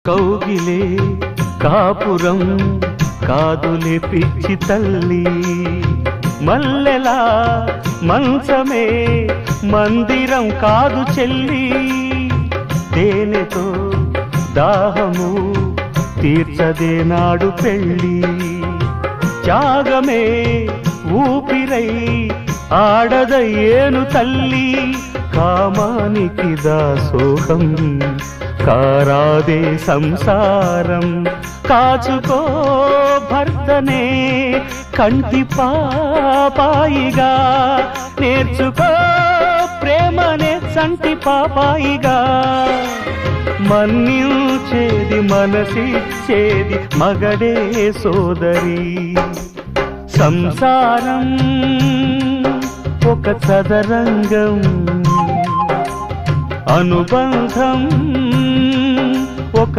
కౌగిలే కాపురం కాదులే పిచ్చి తల్లి, మల్లెలా మంచమే మందిరం కాదు చెల్లి. తేనెతో దాహము తీర్చదే నాడు పెళ్ళి, త్యాగమే ఊపిరై ఆడదయ్యేను తల్లి. కామానికి దాసోహం కారాదే సంసారం, కాచుకో భర్తనే కంటి పాపాయిగా, నేర్చుకో ప్రేమనే సంటి పాపాయిగా. మన్నించేది మనసిచ్చేది మగడే సోదరి. సంసారం ఒక చదరంగం, అనుబంధం ఒక